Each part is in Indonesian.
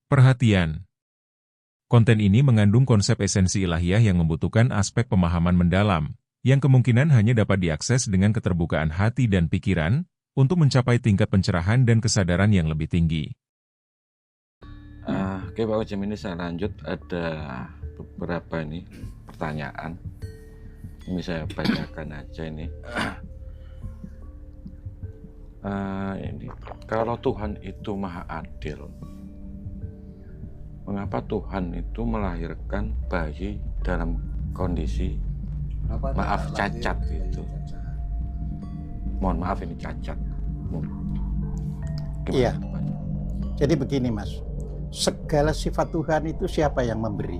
Perhatian. Konten ini mengandung konsep esensi ilahiyah yang membutuhkan aspek pemahaman mendalam, yang kemungkinan hanya dapat diakses dengan keterbukaan hati dan pikiran, untuk mencapai tingkat pencerahan dan kesadaran yang lebih tinggi. Oke Pak Ujim, ini saya lanjut, ada beberapa ini pertanyaan. Ini saya bacakan aja ini. Ini, kalau Tuhan itu maha adil, mengapa Tuhan itu melahirkan bayi dalam kondisi cacat itu? Mohon maaf, ini cacat. Iya. Jadi begini Mas, segala sifat Tuhan itu siapa yang memberi?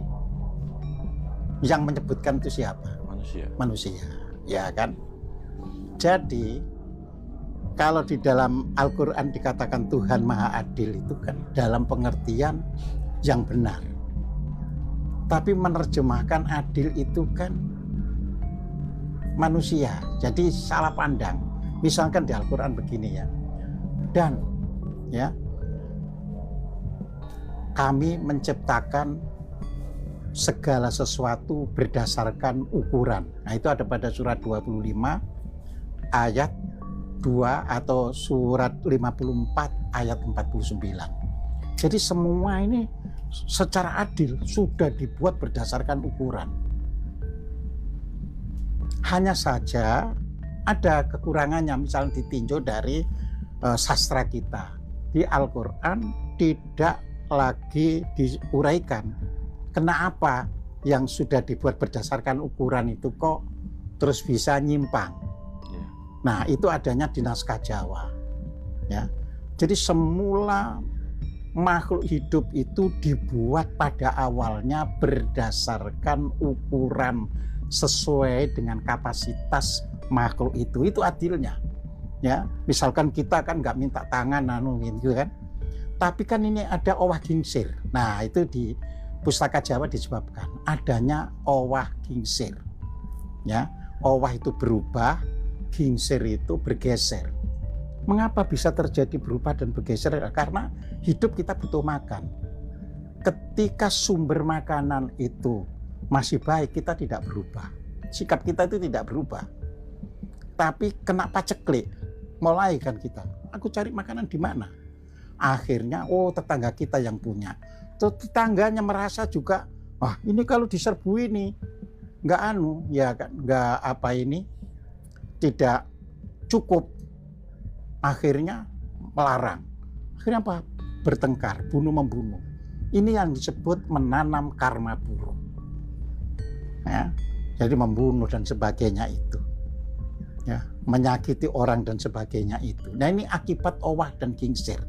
Yang menyebutkan itu siapa? Manusia, ya kan? Jadi kalau di dalam Al-Quran dikatakan Tuhan Maha Adil, itu kan dalam pengertian yang benar. Tapi menerjemahkan adil itu kan manusia, jadi salah pandang. Misalkan di Al-Quran begini ya, dan ya kami menciptakan segala sesuatu berdasarkan ukuran. Nah itu ada pada surat 25 ayat 2 atau surat 54 ayat 49. Jadi semua ini secara adil sudah dibuat berdasarkan ukuran. Hanya saja ada kekurangannya, misalnya ditinjau dari sastra kita. Di Al-Quran tidak lagi diuraikan kenapa yang sudah dibuat berdasarkan ukuran itu kok terus bisa nyimpang. Nah itu adanya di naskah Jawa ya. Jadi semula makhluk hidup itu dibuat pada awalnya berdasarkan ukuran sesuai dengan kapasitas makhluk itu adilnya ya. Misalkan kita kan nggak minta tangan gitu kan, tapi kan ini ada owah gingsir. Nah itu di Pustaka Jawa disebabkan adanya owah gingsir ya. Owah itu berubah, gingsir itu bergeser. Mengapa bisa terjadi berubah dan bergeser? Karena hidup kita butuh makan. Ketika sumber makanan itu masih baik, kita tidak berubah. Sikap kita itu tidak berubah. Tapi kena paceklik, mulai kan kita, aku cari makanan di mana? Akhirnya, tetangga kita yang punya. Tetangganya merasa juga, ini kalau diserbu ini tidak cukup. Akhirnya melarang. Akhirnya apa? Bertengkar, bunuh membunuh. Ini yang disebut menanam karma buruk. Ya, jadi membunuh dan sebagainya itu. Ya, menyakiti orang dan sebagainya itu. Nah ini akibat owah dan gingsir.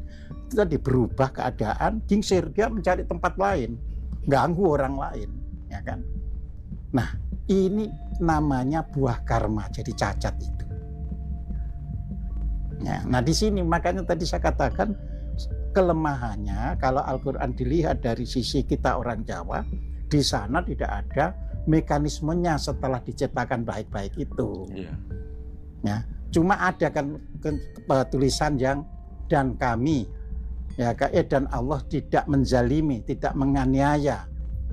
Itu tadi berubah keadaan, gingsir, dia mencari tempat lain, ganggu orang lain, ya kan? Nah ini namanya buah karma, jadi cacat itu. Ya, nah di sini makanya tadi saya katakan kelemahannya kalau Al-Quran dilihat dari sisi kita orang Jawa, di sana tidak ada mekanismenya setelah diciptakan baik-baik itu. Ya, cuma ada kan tulisan yang dan kami ya dan Allah tidak menzalimi, tidak menganiaya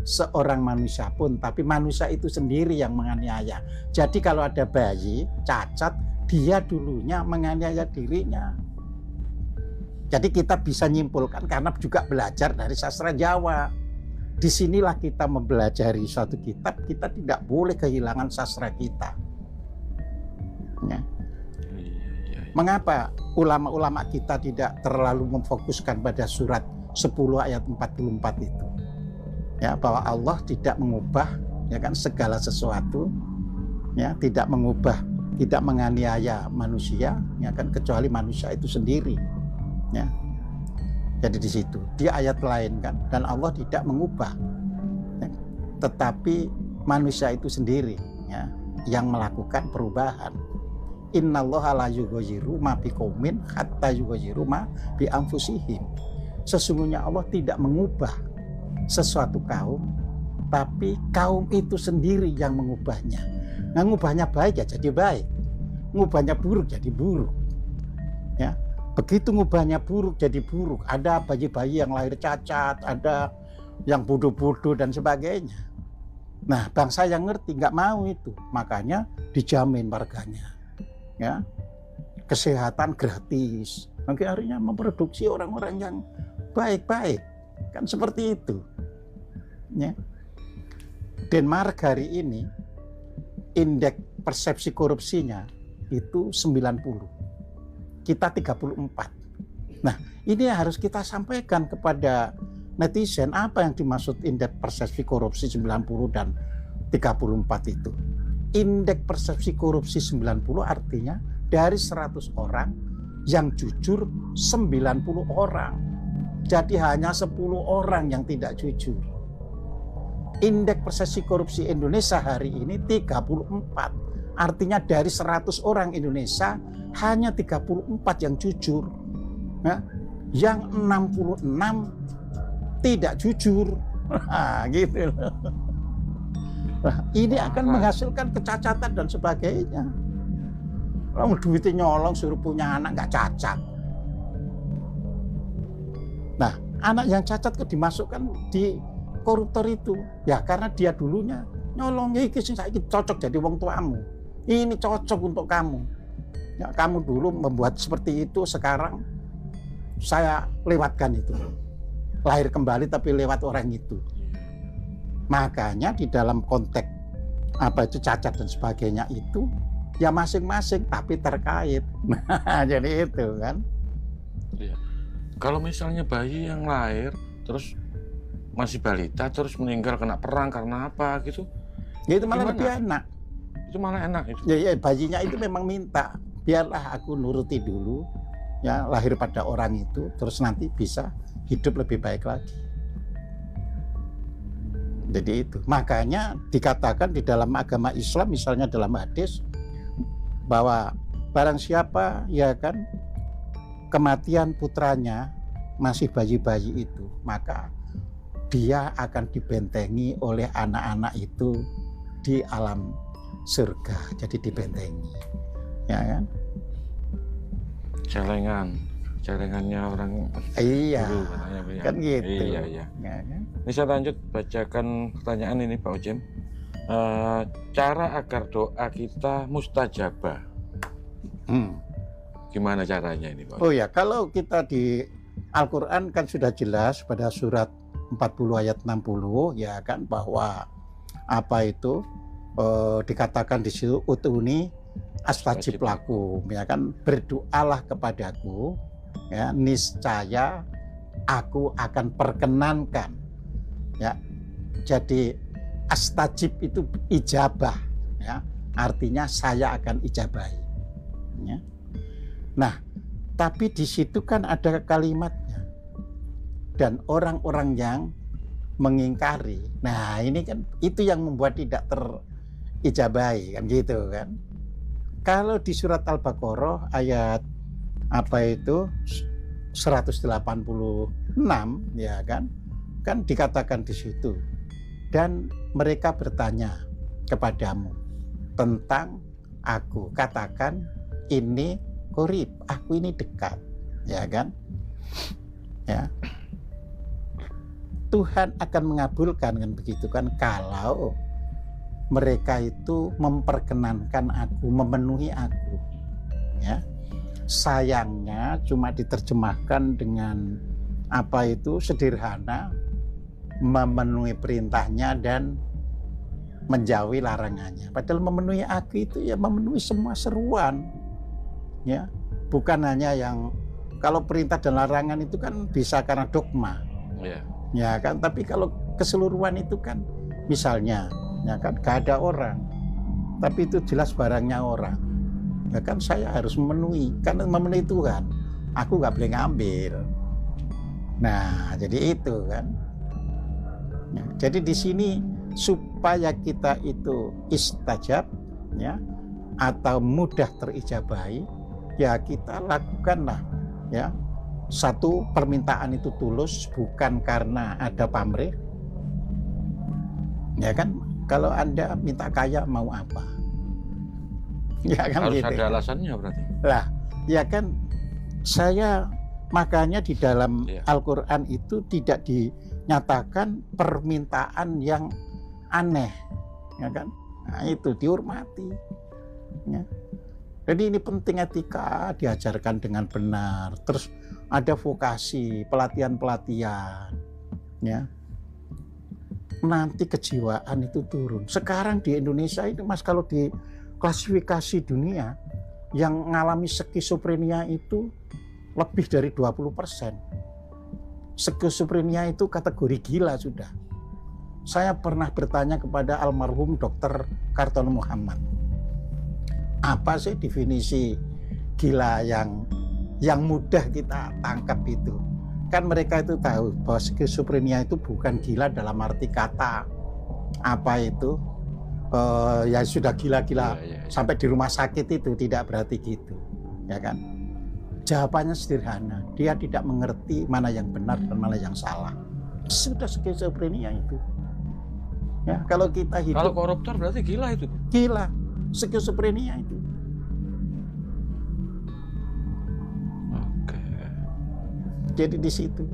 seorang manusia pun, tapi manusia itu sendiri yang menganiaya. Jadi kalau ada bayi cacat, dia dulunya menganiaya dirinya. Jadi kita bisa nyimpulkan karena juga belajar dari sastra Jawa. Disinilah kita mempelajari suatu kitab, kita tidak boleh kehilangan sastra kita. Ya. Mengapa ulama-ulama kita tidak terlalu memfokuskan pada surat 10 ayat 44 itu? Ya, bahwa Allah tidak mengubah ya kan segala sesuatu, ya, tidak mengubah, tidak menganiaya manusia, ya kan, kecuali manusia itu sendiri. Ya. Jadi di situ, di ayat lain kan, dan Allah tidak mengubah, ya, tetapi manusia itu sendiri ya yang melakukan perubahan. Innallaha la yughayyiru ma biqaumin hatta yughayyiru ma bi anfusihim. Sesungguhnya Allah tidak mengubah sesuatu kaum, tapi kaum itu sendiri yang mengubahnya. Nah, ngubahnya baik ya jadi baik, ngubahnya buruk jadi buruk. Ya, Begitu ngubahnya buruk jadi buruk, ada bayi-bayi yang lahir cacat, ada yang bodoh-bodoh dan sebagainya. Nah, bangsa yang ngerti nggak mau itu, makanya dijamin warganya, ya, kesehatan gratis. Nanti akhirnya memproduksi orang-orang yang baik-baik, kan seperti itu. Ya. Denmark hari ini indeks persepsi korupsinya itu 90. Kita 34. Nah, ini harus kita sampaikan kepada netizen apa yang dimaksud indeks persepsi korupsi 90 dan 34 itu. Indeks persepsi korupsi 90 artinya dari 100 orang yang jujur 90 orang. Jadi hanya 10 orang yang tidak jujur. Indeks persepsi korupsi Indonesia hari ini 34. Artinya dari 100 orang Indonesia hanya 34 yang jujur. Nah, yang 66 tidak jujur. Nah, gitu loh. Nah, ini akan menghasilkan kecacatan dan sebagainya. Kalau duitnya nyolong suruh punya anak nggak cacat. Nah, anak yang cacat kok dimasukkan di koruptor itu? Ya karena dia dulunya nyolong, ya iki saiki cocok jadi wong tuamu. Ini cocok untuk kamu. Ya, kamu dulu membuat seperti itu, sekarang saya lewatkan itu. Lahir kembali tapi lewat orang itu. Makanya di dalam konteks apa itu cacat dan sebagainya itu ya masing-masing tapi terkait. Nah, jadi itu kan. Iya. Kalau misalnya bayi yang lahir terus masih balita terus meninggal kena perang karena apa gitu? Ya itu malah Gimana? lebih enak. Itu malah enak itu. Ya, bayinya itu memang minta, biarlah aku nuruti dulu, ya lahir pada orang itu, terus nanti bisa hidup lebih baik lagi. Jadi itu, makanya dikatakan di dalam agama Islam, misalnya dalam hadis, bahwa barang siapa ya kan kematian putranya masih bayi-bayi itu, maka dia akan dibentengi oleh anak-anak itu di alam surga, jadi dibentengi, ya kan? Celengannya orang dulu katanya, kan gitu. Iya. Ya, kan? Ini saya lanjut bacakan pertanyaan ini Pak Ujem. Cara agar doa kita mustajabah. Gimana caranya ini Pak? Oh ya, kalau kita di Al-Quran kan sudah jelas pada surat 40 ayat 60 ya kan, bahwa apa itu dikatakan di situ utuni astajib lakum, ya kan, berdoalah kepadaku ya niscaya aku akan perkenankan, ya. Jadi astajib itu ijabah, ya, artinya saya akan ijabahi, ya. Nah, tapi di situ kan ada kalimatnya, dan orang-orang yang mengingkari. Nah, ini kan itu yang membuat tidak terijabahi, kan gitu kan. Kalau di surat Al-Baqarah ayat apa itu 186 ya kan dikatakan di situ, dan mereka bertanya kepadamu tentang aku, katakan ini qorib, aku ini dekat, ya kan, ya. Tuhan akan mengabulkan kan begitu kan kalau mereka itu memperkenankan aku, memenuhi aku, ya. Sayangnya cuma diterjemahkan dengan apa itu sederhana, memenuhi perintahnya dan menjauhi larangannya. Padahal memenuhi aku itu ya memenuhi semua seruan, ya, bukan hanya yang kalau perintah dan larangan itu kan bisa karena dogma, ya kan. Tapi kalau keseluruhan itu kan, misalnya, ya kan, gak ada orang, tapi itu jelas barangnya orang, ya kan, saya harus memenuhi, karena memenuhi Tuhan, aku gak boleh ngambil. Nah, jadi itu kan. Ya, jadi di sini supaya kita itu istajab, ya, atau mudah terijabahi, ya kita lakukanlah, ya, satu permintaan itu tulus, bukan karena ada pamrih, ya kan. Kalau Anda minta kaya mau apa? Ya kan, harus gitu. ada alasannya berarti. Lah, ya kan, Saya makanya di dalam Iya. Al-Quran itu tidak dinyatakan permintaan yang aneh, ya kan? Nah, itu dihormati. Ya. Jadi ini penting etika diajarkan dengan benar. Terus ada vokasi, pelatihan-pelatihan, ya. Nanti kejiwaan itu turun. Sekarang di Indonesia itu Mas, kalau di klasifikasi dunia yang mengalami skizofrenia itu lebih dari 20%. Skizofrenia itu kategori gila sudah. Saya pernah bertanya kepada almarhum Dr. Kartono Muhammad, apa sih definisi gila yang mudah kita tangkap itu? Kan mereka itu tahu bahwa skizofrenia itu bukan gila dalam arti kata apa itu ya sudah gila-gila sampai di rumah sakit, itu tidak berarti gitu, ya kan? Jawabannya sederhana, dia tidak mengerti mana yang benar dan mana yang salah. Sudah skizofrenia itu. Ya, kalau kita hidup, Kalau koruptor berarti gila itu. gila, skizofrenia itu. Oke. Jadi di situ.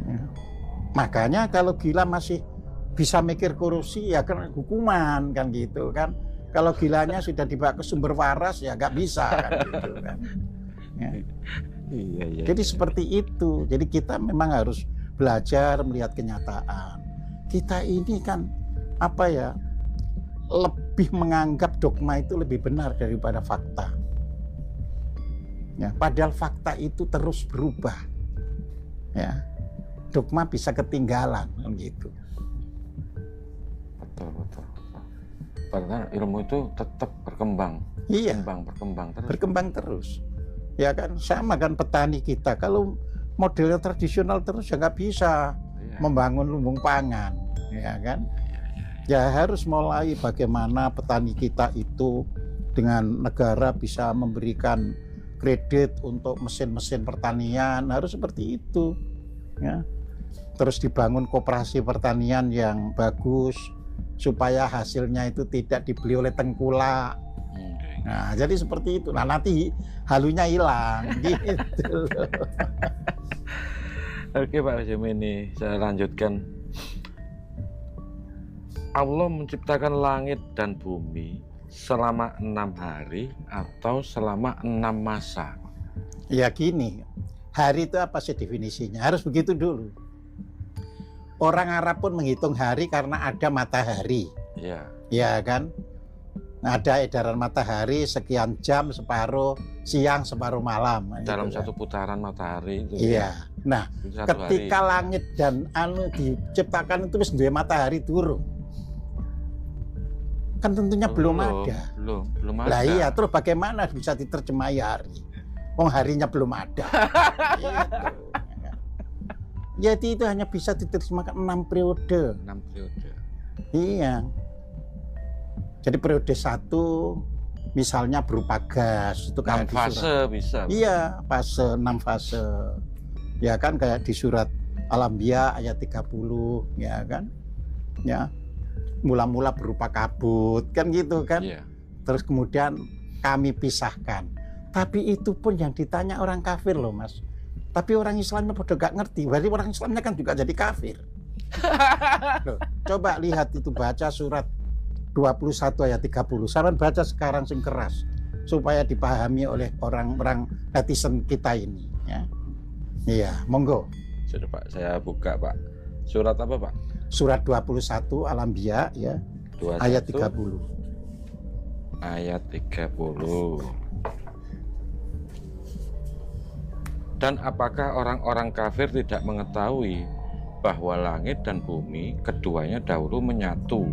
Ya. Makanya kalau gila masih bisa mikir korupsi, ya kan hukuman kan gitu kan. Kalau gilanya sudah dibawa ke sumber waras, ya nggak bisa kan gitu kan. Ya. Iya. Jadi seperti itu. Jadi kita memang harus belajar melihat kenyataan. Kita ini kan apa ya, lebih menganggap dogma itu lebih benar daripada fakta. Ya, padahal fakta itu terus berubah. Ya, dogma bisa ketinggalan kan gitu. Betul. Padahal ilmu itu tetap berkembang. Iya, berkembang terus. Ya kan, sama kan petani kita. Kalau modelnya tradisional terus ya nggak bisa membangun lumbung pangan, ya kan? Ya harus mulai bagaimana petani kita itu dengan negara bisa memberikan kredit untuk mesin-mesin pertanian, harus seperti itu, ya. Terus dibangun koperasi pertanian yang bagus supaya hasilnya itu tidak dibeli oleh tengkulak. Nah, jadi seperti itu. Nah, nanti halunya hilang, gitu. Oke Pak Jemini, saya lanjutkan. Allah menciptakan langit dan bumi selama 6 hari atau selama 6 masa? Ya gini, hari itu apa sih definisinya? Harus begitu dulu. Orang Arab pun menghitung hari karena ada matahari. Iya. Ya kan? Ada edaran matahari sekian jam, separuh siang, separuh malam. Dalam gitu, satu putaran matahari itu. Iya. Nah, ketika hari. langit dan diciptakan itu wis duwe matahari turun. Kan tentunya belum ada. Belum ada. Lah iya, terus bagaimana bisa diterjemahi hari? Wong harinya belum ada. Gitu. Jadi itu hanya bisa diterjemahkan 6 periode. 6 periode. Iya. Jadi periode 1 misalnya berupa gas, itu kayak 6 fase bisa. Iya, fase 6 fase. Ya kan kayak di surat Al-Anbiya ayat 30, ya kan? Ya. Mula-mula berupa kabut, kan gitu kan? Iya. Terus kemudian kami pisahkan. Tapi itu pun yang ditanya orang kafir loh, Mas. Tapi orang Islamnya pada gak ngerti. Berarti orang Islamnya kan juga jadi kafir. Loh, coba lihat itu, baca surat 21 ayat 30. Saran baca sekarang sing keras supaya dipahami oleh orang-orang netizen kita ini, ya. Iya, monggo. Sudah Pak, saya buka Pak. Surat apa Pak? Surat 21 Al-Anbiya ya. 21, ayat 30. Ayat 30. Dan apakah orang-orang kafir tidak mengetahui bahwa langit dan bumi keduanya dahulu menyatu